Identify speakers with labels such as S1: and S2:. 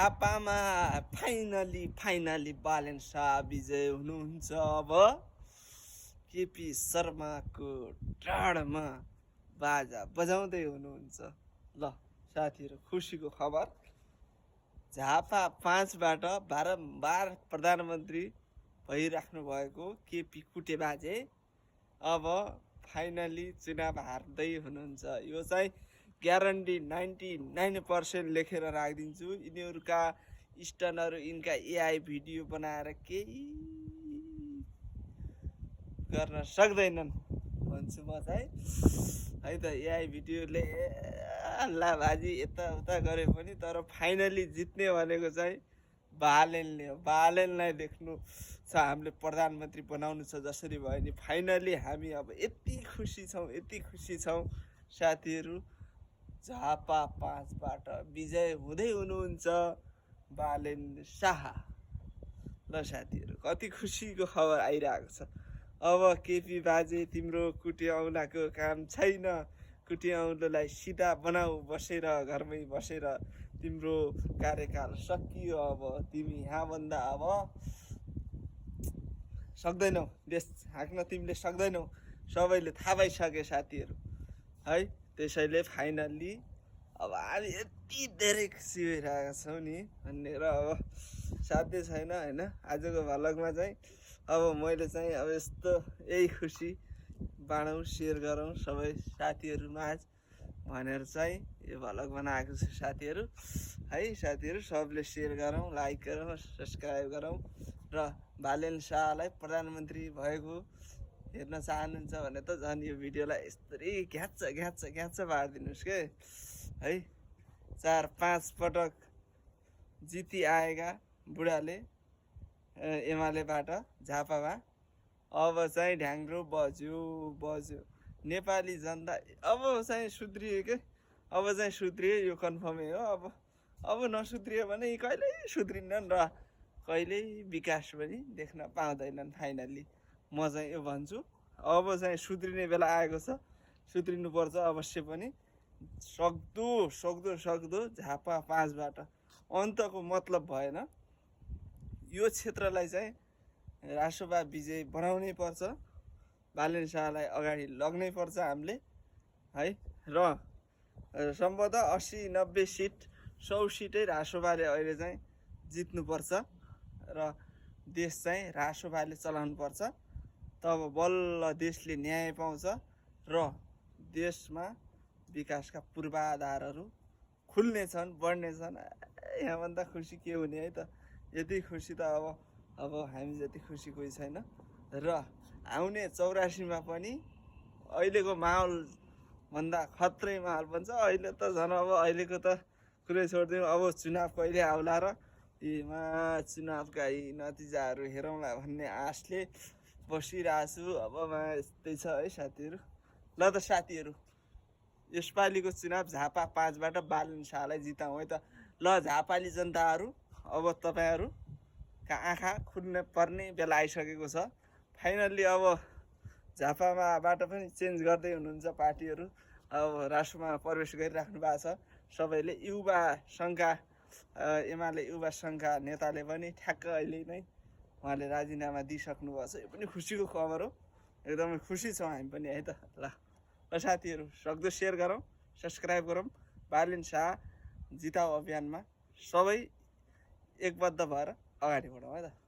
S1: झापामा finally Balen Shah विजय हुनुहुन्छ। अब केपी शर्माको टाढमा बाजा बजाउँदै हुनुहुन्छ। ल साथीहरू, खुसीको खबर, झापा 5बाट बारम्बार प्रधानमन्त्री भइराख्नु भएको केपी कुटे बाजे अब फाइनली चुनाव हार्दै हुनुहुन्छ। यो चाहिँ ग्यारेन्टी 99% लेखेर राखिदिन्छु। यिनीहरूका स्टनहरू यिनका एआई भिडियो बनाएर केही गर्न सक्दैनन् भन्छु म चाहिँ, है त। एआई भिडियोले हल्लाबाजी यताउता गरे पनि तर फाइनली जित्ने भनेको चाहिँ बालेनले हो। बालेनलाई देख्नु छ, हामीले प्रधानमन्त्री बनाउनु छ जसरी भयो नि। फाइनली हामी अब यति खुसी छौँ साथीहरू, झापा 5बाट विजय हुँदै हुनुहुन्छ बालेन शाह। ल साथीहरू, कति खुसीको खबर आइरहेको छ। अब केपी बाजे, तिम्रो कुटे औँलाको काम छैन। कुटे औँलोलाई सिधा बनाऊ, बसेर घरमै बसेर। तिम्रो कार्यकाल सकियो। अब तिमी यहाँभन्दा अब सक्दैनौ, देश हाँक्न तिमीले सक्दैनौ, सबैले थाहा पाइसके साथीहरू, है। त्यसैले फाइनल्ली अब हामी यति धेरै खुसी भइरहेका छौँ नि भनेर अब साध्य छैन, होइन। आजको भ्लगमा चाहिँ अब मैले चाहिँ अब यस्तो यही खुसी बाँडौँ, सेयर गरौँ सबै साथीहरूमाझ भनेर चाहिँ यो भ्लग बनाएको छु साथीहरू, है। साथीहरू सबले सेयर गरौँ, लाइक गरौँ, सब्सक्राइब गरौँ र बालेन शाहलाई प्रधानमन्त्री भएको हेर्न चाहनुहुन्छ भने त झन् यो भिडियोलाई यस्तरी घ्याच्च पारिदिनुहोस् के, है। 4-5 पटक जिती आएका बुढाले एमालेबाट झापामा अब चाहिँ ढ्याङ्ग्रो बज्यो। नेपाली जनता अब चाहिँ सुध्रियो के, अब चाहिँ सुध्रियो, यो कन्फर्मै हो। अब नसुध्रियो भने कहिल्यै सुध्रिन्नन् र कहिल्यै विकास पनि देख्न पाउँदैनन्। फाइनल्ली म चाहिँ यो भन्छु, अब चाहिँ सुध्रिने बेला आएको छ, सुध्रिनुपर्छ अवश्य पनि। सक्दो झापा 5बाट अन्तको मतलब भएन। यो क्षेत्रलाई चाहिँ रासोपा विजय बनाउनै पर्छ, बालेन शाहलाई अगाडि लग्नै पर्छ हामीले, है। र सम्भवतः 80-90 सिट, 100 सिटै रासोपाले अहिले चाहिँ जित्नुपर्छ र देश चाहिँ रासोपाले चलाउनुपर्छ। तब बल्ल देशले न्याय पाउँछ र देशमा विकासका पूर्वाधारहरू खुल्नेछन्, बढ्नेछन्। यहाँभन्दा खुसी के हुने, है त। यति खुसी त अब हामी जति खुसी कोही छैन। र आउने 84मा पनि अहिलेको माहौलभन्दा खत्रै माहौल बन्छ। अहिले त झन् अब अहिलेको त कुरै छोडिदिउँ, अब चुनाव कहिले आउला र यीमा चुनावका यी नतिजाहरू हेरौँला भन्ने आशले बसिरहेको छु। अब यस्तै छ है साथीहरू। ल त साथीहरू, यसपालिको चुनाव झापा 5बाट बालेन शाहलाई जिताउँ, है त। ल झापाली जनताहरू, अब तपाईँहरूका आँखा खुल्न पर्ने बेला आइसकेको छ। फाइनल्ली अब झापामाबाट पनि चेन्ज गर्दै हुनुहुन्छ पार्टीहरू। अब राष्ट्रमा प्रवेश गरिराख्नु भएको छ सबैले। युवा सङ्घका एमाले युवा सङ्घका नेताले पनि ठ्याक्क अहिले नै उहाँले राजीनामा दिइसक्नु भएको छ। यो पनि खुसीको खबर हो, एकदमै खुसी छौँ हामी पनि, है त। ल साथीहरू, सक्दो सेयर गरौँ, सब्सक्राइब गरौँ, बालेन शाह जिताउ अभियानमा सबै एकबद्ध भएर अगाडि बढौँ, है त।